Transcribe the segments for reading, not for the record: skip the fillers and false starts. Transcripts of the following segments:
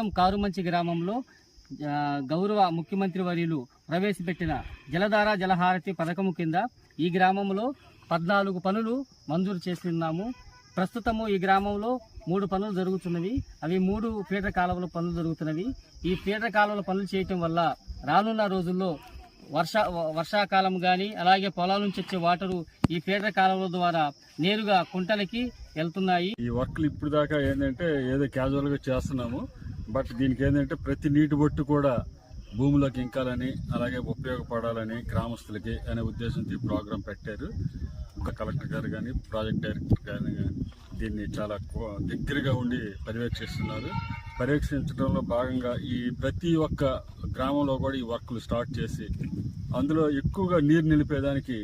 మండలం కారుమంచి గ్రామంలో గౌరవ ముఖ్యమంత్రి వర్యులు ప్రవేశపెట్టిన జలధార జలహారతి పథకము కింద ఈ గ్రామంలో 14 పనులు మంజూరు చేస్తున్నాము. ప్రస్తుతము ఈ గ్రామంలో 3 పనులు జరుగుతున్నవి. అవి 3 ఫీడర్ కాలువల పనులు జరుగుతున్నవి. ఈ ఫీడర్ కాలువల పనులు చేయటం వల్ల రానున్న రోజుల్లో వర్షాకాలం కానీ అలాగే పొలాల నుంచి వచ్చే వాటరు ఈ ఫీడర్ కాలువల ద్వారా నేరుగా కుంటలకి వెళ్తున్నాయి. ఈ వర్క్లు ఇప్పుడు దాకా ఏంటంటే ఏదో క్యాజువల్గా చేస్తున్నాము. బట్ దీనికి ఏంటంటే ప్రతి నీటి బొట్టు కూడా భూమిలోకి ఇంకాలని అలాగే ఉపయోగపడాలని గ్రామస్తులకి అనే ఉద్దేశంతో ఈ ప్రోగ్రాం పెట్టారు. కలెక్టర్ గారు కానీ ప్రాజెక్ట్ డైరెక్టర్ గారు దీన్ని చాలా దగ్గరగా ఉండి పర్యవేక్షిస్తున్నారు. పర్యవేక్షించడంలో భాగంగా ఈ ప్రతి ఒక్క గ్రామంలో కూడా ఈ వర్క్లు స్టార్ట్ చేసి అందులో ఎక్కువగా నీరు నిలిపేదానికి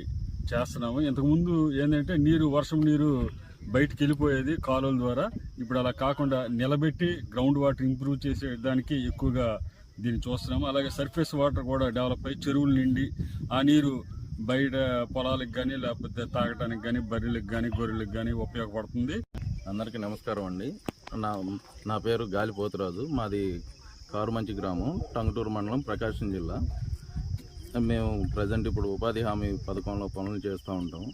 చేస్తున్నాము. ఇంతకుముందు ఏంటంటే వర్షం నీరు బయటికి వెళ్ళిపోయేది కాలువల ద్వారా. ఇప్పుడు అలా కాకుండా నిలబెట్టి గ్రౌండ్ వాటర్ ఇంప్రూవ్ చేసే దానికి ఎక్కువగా దీన్ని చూస్తున్నాము. అలాగే సర్ఫేస్ వాటర్ కూడా డెవలప్ అయ్యి చెరువులు నిండి ఆ నీరు బయట పొలాలకు కానీ లేకపోతే తాగడానికి కానీ బర్రెలకు కానీ గొర్రెలకు కానీ ఉపయోగపడుతుంది. అందరికీ నమస్కారం అండి. నా పేరు గాలిపోతురాజు. మాది కారుమంచి గ్రామం, టంగుటూరు మండలం, ప్రకాశం జిల్లా. మేము ప్రజెంట్ ఇప్పుడు ఉపాధి హామీ పథకంలో పనులు చేస్తూ ఉంటాం.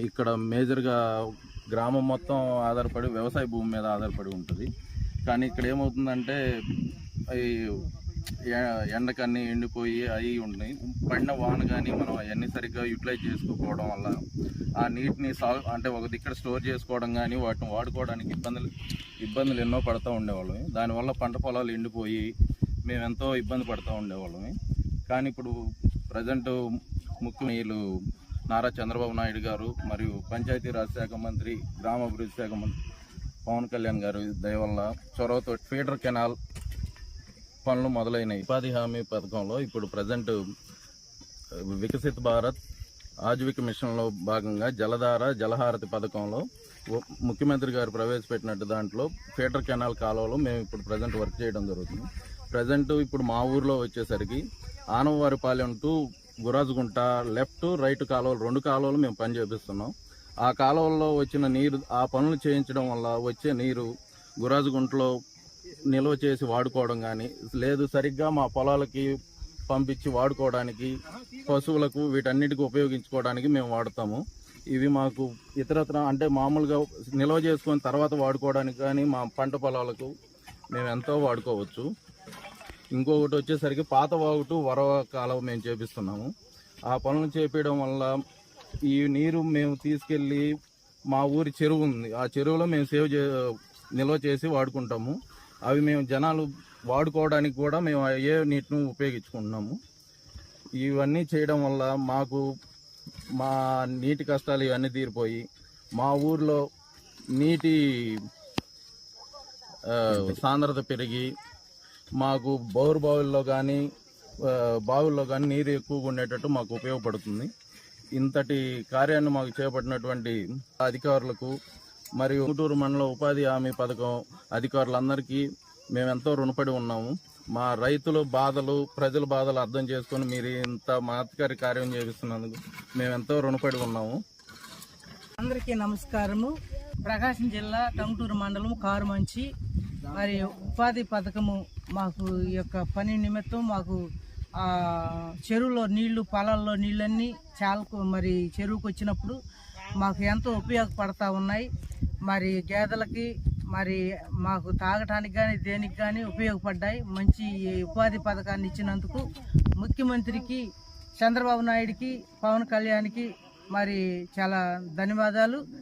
ఇక్కడ మేజర్గా గ్రామం మొత్తం ఆధారపడి వ్యవసాయ భూమి మీద ఆధారపడి ఉంటుంది. కానీ ఇక్కడ ఏమవుతుందంటే ఎండకన్నీ ఎండిపోయి అవి ఉన్నాయి. పడిన వాన కానీ మనం అవన్నీ సరిగ్గా యూటిలైజ్ చేసుకోకపోవడం వల్ల ఆ నీటిని అంటే ఒక దిక్కడ స్టోర్ చేసుకోవడం కానీ వాటిని వాడుకోవడానికి ఇబ్బందులు ఎన్నో పడుతూ ఉండేవాళ్ళం. దానివల్ల పంట పొలాలు ఎండిపోయి మేము ఎంతో ఇబ్బంది పడుతూ ఉండేవాళ్ళం. కానీ ఇప్పుడు ప్రజెంట్ ముఖ్యమంత్రులు నారా చంద్రబాబు నాయుడు గారు మరియు పంచాయతీరాజ్ శాఖ మంత్రి, గ్రామాభివృద్ధి శాఖ మంత్రి పవన్ కళ్యాణ్ గారు దయ వల్ల చొరవతో ఫీడర్ కెనాల్ పనులు మొదలైనవి. ఉపాధి హామీ పథకంలో ఇప్పుడు ప్రజెంట్ వికసిత్ భారత్ ఆజీవిక మిషన్లో భాగంగా జలధార జలహారతి పథకంలో ముఖ్యమంత్రి గారు ప్రవేశపెట్టినట్టు దాంట్లో ఫీడర్ కెనాల్ కాలువలో మేము ఇప్పుడు ప్రజెంట్ వర్క్ చేయడం జరుగుతుంది. ప్రజెంట్ ఇప్పుడు మా ఊర్లో వచ్చేసరికి ఆనవవారిపాలెం టు గురాజుగుంట లెఫ్ట్ రైట్ కాలువలు 2 కాలువలు మేము పని చేపిస్తున్నాం. ఆ కాలువల్లో వచ్చిన నీరు ఆ పనులు చేయించడం వల్ల వచ్చే నీరు గురాజుగుంటలో నిల్వ చేసి వాడుకోవడం కానీ లేదు సరిగ్గా మా పొలాలకి పంపించి వాడుకోవడానికి, పశువులకు వీటన్నిటికీ ఉపయోగించుకోవడానికి మేము వాడతాము. ఇవి మాకు ఇతరత్ర అంటే మామూలుగా నిల్వ చేసుకొని తర్వాత వాడుకోవడానికి కానీ మా పంట పొలాలకు మేము ఎంతో వాడుకోవచ్చు. ఇంకొకటి వచ్చేసరికి పాత వాగుటు వరవ కాలువ మేము చేపిస్తున్నాము. ఆ పనులు చేపించడం వల్ల ఈ నీరు మేము తీసుకెళ్ళి మా ఊరి చెరువు ఉంది, ఆ చెరువులో మేము నిల్వ చేసి వాడుకుంటాము. అవి మేము జనాలు వాడుకోవడానికి కూడా మేము అయ్యే నీటిని ఉపయోగించుకుంటున్నాము. ఇవన్నీ చేయడం వల్ల మాకు మా నీటి కష్టాలు ఇవన్నీ తీరిపోయి మా ఊర్లో నీటి సాంద్రత పెరిగి మాకు బావుల్లో కానీ బావుల్లో కానీ నీరు ఎక్కువగా ఉండేటట్టు మాకు ఉపయోగపడుతుంది. ఇంతటి కార్యాన్ని మాకు చేపట్టినటువంటి అధికారులకు మరియు టంగుటూరు మండలం ఉపాధి హామీ పథకం అధికారులందరికీ మేమెంతో రుణపడి ఉన్నాము. మా రైతుల బాధలు, ప్రజల బాధలు అర్థం చేసుకొని మీరు ఇంత మహత్కారి కార్యం చేపిస్తున్నందుకు మేమెంతో రుణపడి ఉన్నాము. అందరికీ నమస్కారము. ప్రకాశం జిల్లా టంగుటూరు మండలం కారుమంచి మరి ఉపాధి పథకము మాకు ఈ యొక్క పని నిమిత్తం మాకు చెరువులో నీళ్లు, పొలాల్లో నీళ్ళన్నీ చాలా మరి చెరువుకు వచ్చినప్పుడు మాకు ఎంతో ఉపయోగపడతా ఉన్నాయి. మరి గేదెలకి మరి మాకు తాగటానికి కానీ దేనికి కానీ ఉపయోగపడ్డాయి. మంచి ఉపాధి పథకాన్ని ఇచ్చినందుకు ముఖ్యమంత్రికి, చంద్రబాబు నాయుడికి, పవన్ కళ్యాణ్కి మరి చాలా ధన్యవాదాలు.